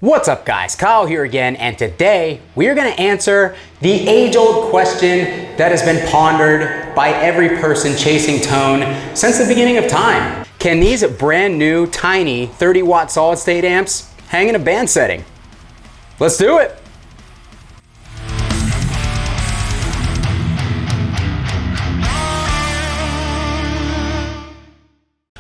What's up guys, Kyle here again, and today we are going to answer the age-old question that has been pondered by every person chasing tone since the beginning of time. Can these brand new tiny 30-watt solid-state amps hang in a band setting? Let's do it!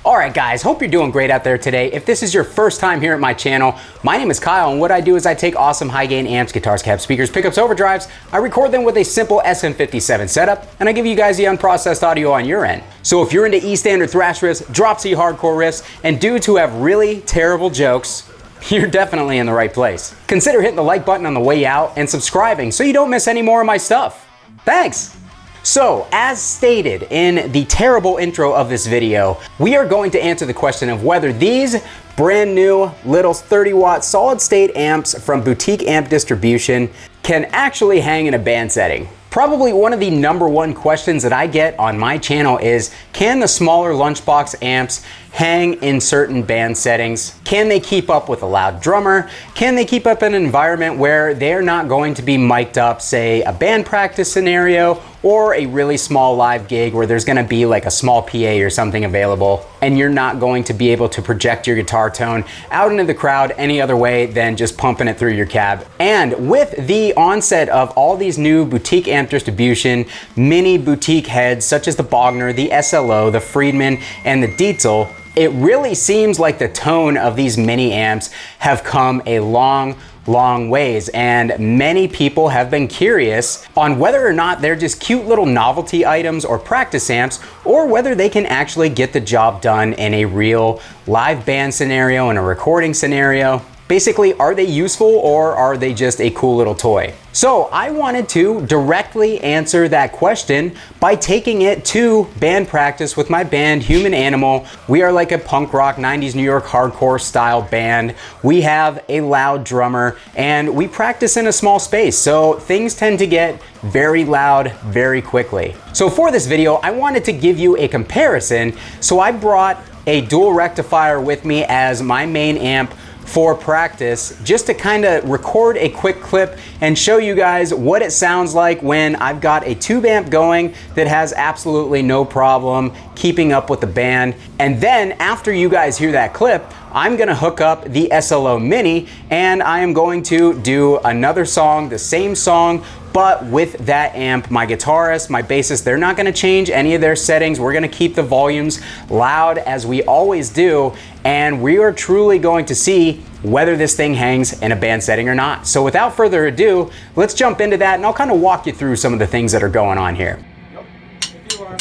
Alright guys, hope you're doing great out there today. If this is your first time here at my channel, my name is Kyle, and what I do is I take awesome high gain amps, guitars, cabs, speakers, pickups, overdrives, I record them with a simple SM57 setup, and I give you guys the unprocessed audio on your end. So if you're into E standard thrash riffs, drop C hardcore riffs, and dudes who have really terrible jokes, you're definitely in the right place. Consider hitting the like button on the way out and subscribing so you don't miss any more of my stuff. Thanks! So, as stated in the terrible intro of this video, we are going to answer the question of whether these brand new little 30-watt solid-state amps from Boutique Amp Distribution can actually hang in a band setting. Probably one of the #1 questions that I get on my channel is, can the smaller lunchbox amps hang in certain band settings? Can they keep up with a loud drummer? Can they keep up in an environment where they're not going to be mic'd up, say a band practice scenario or a really small live gig where there's gonna be like a small PA or something available and you're not going to be able to project your guitar tone out into the crowd any other way than just pumping it through your cab? And with the onset of all these new Boutique Amp Distribution mini boutique heads such as the Bogner, the SLO, the Friedman, and the Dietzel, it really seems like the tone of these mini amps have come a long ways, and many people have been curious on whether or not they're just cute little novelty items or practice amps, or whether they can actually get the job done in a real live band scenario, in a recording scenario. Basically, are they useful or are they just a cool little toy? So I wanted to directly answer that question by taking it to band practice with my band, Human Animal. We are like a punk rock 90s New York hardcore style band. We have a loud drummer and we practice in a small space, so things tend to get very loud very quickly. So for this video, I wanted to give you a comparison, so I brought a dual rectifier with me as my main amp for practice, just to kind of record a quick clip and show you guys what it sounds like when I've got a tube amp going that has absolutely no problem keeping up with the band. And then after you guys hear that clip, I'm gonna hook up the SLO Mini and I am going to do another song, the same song, but with that amp. My guitarist, my bassist, they're not gonna change any of their settings. We're gonna keep the volumes loud as we always do, and we are truly going to see whether this thing hangs in a band setting or not. So without further ado, let's jump into that and I'll kind of walk you through some of the things that are going on here. If you are.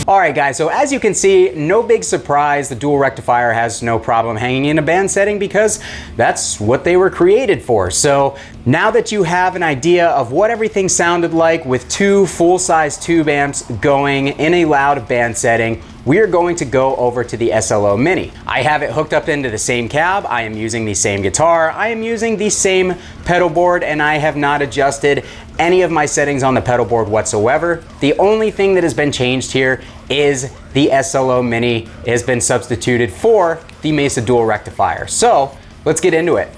Alright guys, so as you can see, no big surprise, the dual rectifier has no problem hanging in a band setting because that's what they were created for. So now that you have an idea of what everything sounded like with two full-size tube amps going in a loud band setting, we are going to go over to the SLO Mini. I have it hooked up into the same cab, I am using the same guitar, I am using the same pedal board, and I have not adjusted any of my settings on the pedal board whatsoever. The only thing that has been changed here is the SLO Mini has been substituted for the Mesa dual rectifier. So let's get into it.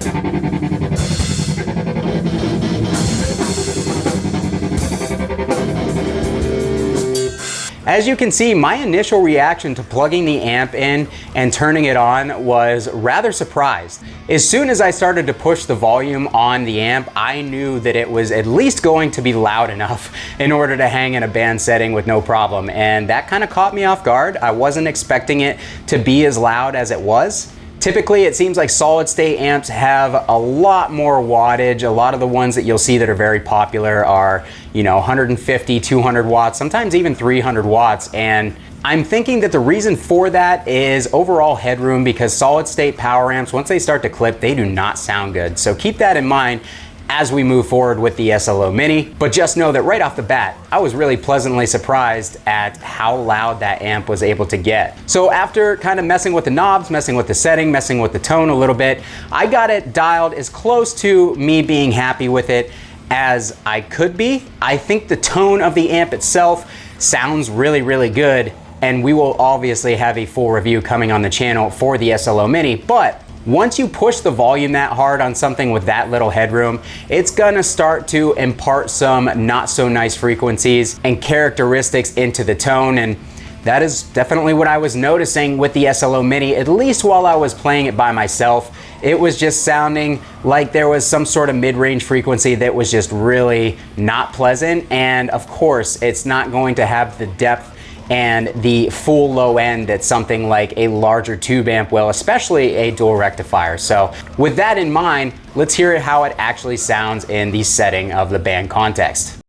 As you can see, my initial reaction to plugging the amp in and turning it on was rather surprised. As soon as I started to push the volume on the amp, I knew that it was at least going to be loud enough in order to hang in a band setting with no problem. And that kind of caught me off guard. I wasn't expecting it to be as loud as it was. Typically, it seems like solid state amps have a lot more wattage. A lot of the ones that you'll see that are very popular are, 150, 200 watts, sometimes even 300 watts. And I'm thinking that the reason for that is overall headroom, because solid state power amps, once they start to clip, they do not sound good. So keep that in mind as we move forward with the SLO Mini. But just know that right off the bat, I was really pleasantly surprised at how loud that amp was able to get. So after kind of messing with the knobs, messing with the setting, messing with the tone a little bit, I got it dialed as close to me being happy with it as I could be. I think the tone of the amp itself sounds really, really good, and we will obviously have a full review coming on the channel for the SLO Mini. But once you push the volume that hard on something with that little headroom, it's gonna start to impart some not so nice frequencies and characteristics into the tone, and that is definitely what I was noticing with the SLO Mini, at least while I was playing it by myself. It was just sounding like there was some sort of mid-range frequency that was just really not pleasant, and of course, it's not going to have the depth and the full low end that something like a larger tube amp will, especially a dual rectifier. So with that in mind, let's hear how it actually sounds in the setting of the band context.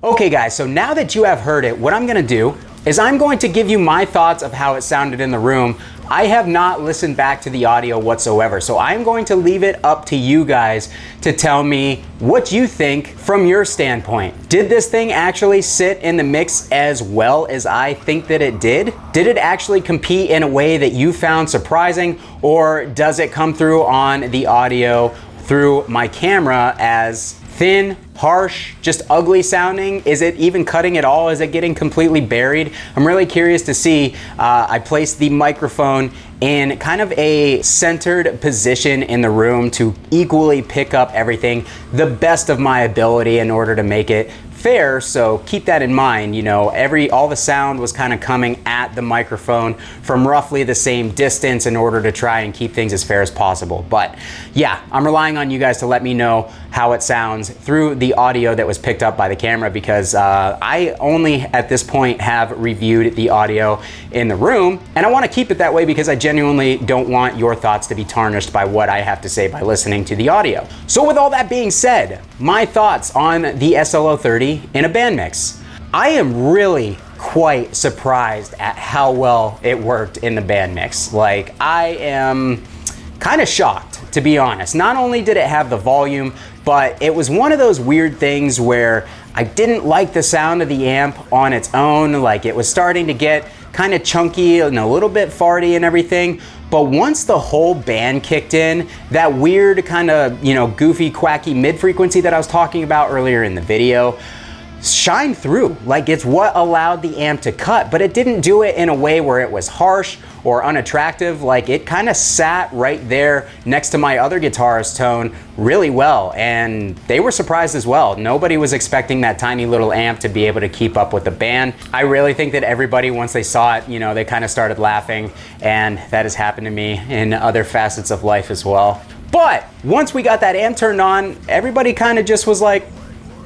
Okay guys, so now that you have heard it, what I'm gonna do is I'm going to give you my thoughts of how it sounded in the room. I have not listened back to the audio whatsoever, so I'm going to leave it up to you guys to tell me what you think from your standpoint. Did this thing actually sit in the mix as well as I think that it did? Did it actually compete in a way that you found surprising, or does it come through on the audio through my camera as thin, harsh, just ugly sounding? Is it even cutting at all? Is it getting completely buried? I'm really curious to see. I placed the microphone in kind of a centered position in the room to equally pick up everything the best of my ability in order to make it fair. So keep that in mind. All the sound was kind of coming at the microphone from roughly the same distance in order to try and keep things as fair as possible. But yeah, I'm relying on you guys to let me know how it sounds through the audio that was picked up by the camera, because I only at this point have reviewed the audio in the room, and I want to keep it that way because I genuinely don't want your thoughts to be tarnished by what I have to say by listening to the audio. So with all that being said, my thoughts on the SLO30 in a band mix. I am really quite surprised at how well it worked in the band mix. Like, I am kind of shocked, to be honest. Not only did it have the volume, but it was one of those weird things where I didn't like the sound of the amp on its own. Like, it was starting to get kind of chunky and a little bit farty and everything. But once the whole band kicked in, that weird kind of, goofy, quacky mid-frequency that I was talking about earlier in the video shined through. Like, it's what allowed the amp to cut, but it didn't do it in a way where it was harsh or unattractive. Like, it kind of sat right there next to my other guitarist tone really well, and they were surprised as well. Nobody was expecting that tiny little amp to be able to keep up with the band. I really think that everybody, once they saw it, they kind of started laughing, and that has happened to me in other facets of life as well. But once we got that amp turned on, everybody kind of just was like,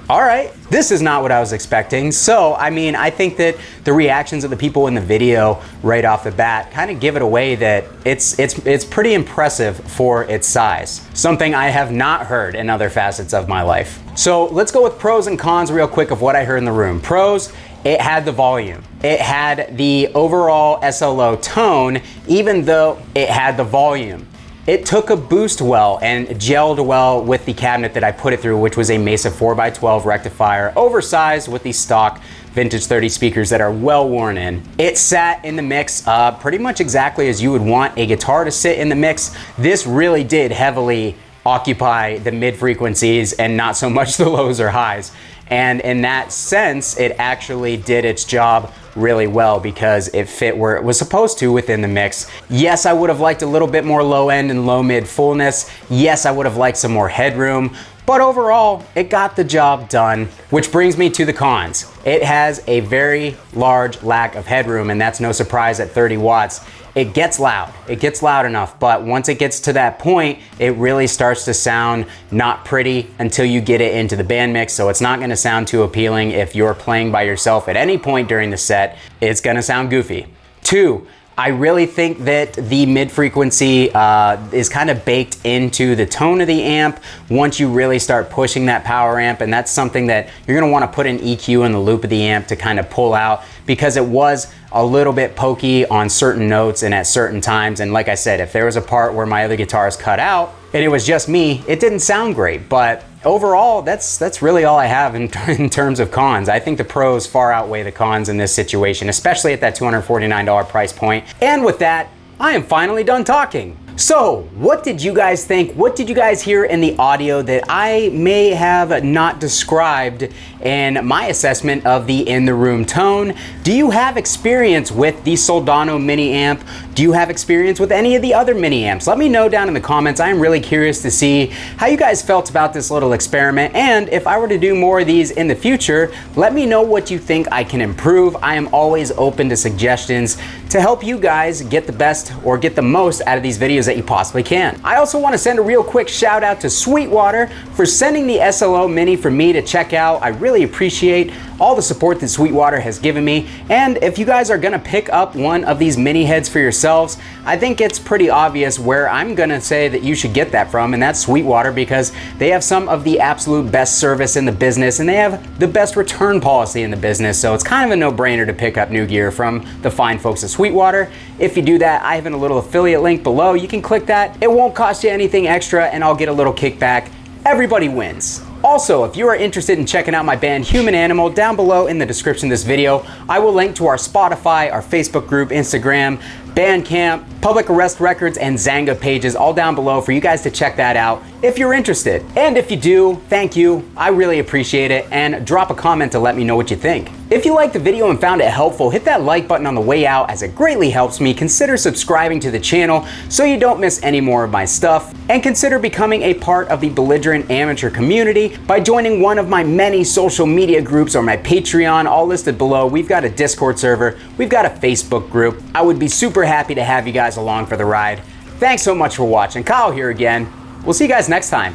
all right, this is not what I was expecting. So, I think that the reactions of the people in the video right off the bat kind of give it away that it's pretty impressive for its size. Something I have not heard in other facets of my life. So let's go with pros and cons real quick of what I heard in the room. Pros: it had the volume. It had the overall SLO tone, even though it had the volume. it took a boost well and gelled well with the cabinet that I put it through, which was a Mesa 4x12 rectifier, oversized with the stock vintage 30 speakers that are well worn in. It sat in the mix pretty much exactly as you would want a guitar to sit in the mix. This really did heavily occupy the mid frequencies and not so much the lows or highs. And in that sense, it actually did its job really well because it fit where it was supposed to within the mix. Yes, I would have liked a little bit more low end and low mid fullness. Yes, I would have liked some more headroom. But overall, it got the job done, which brings me to the cons. It has a very large lack of headroom, and that's no surprise at 30 watts. It gets loud. It gets loud enough, but once it gets to that point, it really starts to sound not pretty until you get it into the band mix, so it's not gonna sound too appealing if you're playing by yourself at any point during the set. It's gonna sound goofy. 2, I really think that the mid frequency is kind of baked into the tone of the amp once you really start pushing that power amp, and that's something that you're gonna wanna put an EQ in the loop of the amp to kind of pull out, because it was a little bit pokey on certain notes and at certain times. And like I said, if there was a part where my other guitars cut out and it was just me, it didn't sound great. But overall, that's really all I have in terms of cons. I think the pros far outweigh the cons in this situation, especially at that $249 price point. And with that, I am finally done talking. So, what did you guys think? What did you guys hear in the audio that I may have not described in my assessment of the in the room tone? Do you have experience with the Soldano mini amp? Do you have experience with any of the other mini amps? Let me know down in the comments. I am really curious to see how you guys felt about this little experiment, and if I were to do more of these in the future, let me know what you think I can improve. I am always open to suggestions to help you guys get the best or get the most out of these videos that you possibly can. I also want to send a real quick shout out to Sweetwater for sending the SLO Mini for me to check out. I really appreciate all the support that Sweetwater has given me, and if you guys are gonna pick up one of these mini heads for yourselves, I think it's pretty obvious where I'm gonna say that you should get that from, and that's Sweetwater, because they have some of the absolute best service in the business and they have the best return policy in the business, so it's kind of a no-brainer to pick up new gear from the fine folks at Sweetwater. If you do that, I have a little affiliate link below. You can click that. It won't cost you anything extra and I'll get a little kickback. Everybody wins. Also, if you are interested in checking out my band Human Animal, down below in the description of this video, I will link to our Spotify, our Facebook group, Instagram, Bandcamp, Public Arrest Records, and Zanga pages all down below for you guys to check that out if you're interested. And if you do, thank you. I really appreciate it, and drop a comment to let me know what you think. If you liked the video and found it helpful, hit that like button on the way out as it greatly helps me. Consider subscribing to the channel so you don't miss any more of my stuff, and consider becoming a part of the Belligerent Amateur community by joining one of my many social media groups or my Patreon, all listed below. We've got a Discord server, we've got a Facebook group. I would be super happy to have you guys along for the ride. Thanks so much for watching. Kyle here again. We'll see you guys next time.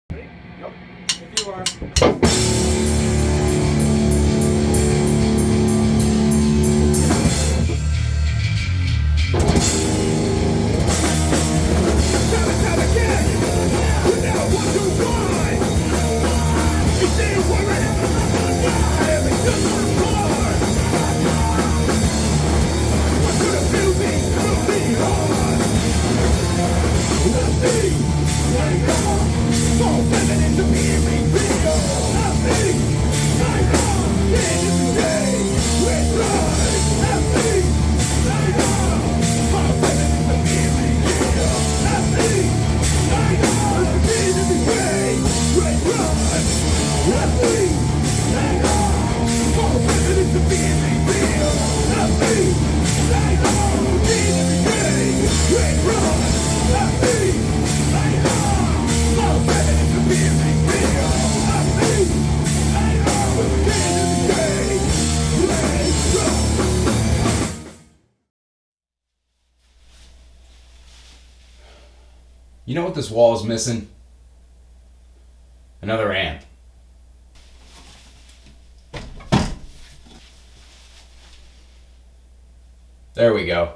If you are. You know what this wall is missing? Another amp. There we go.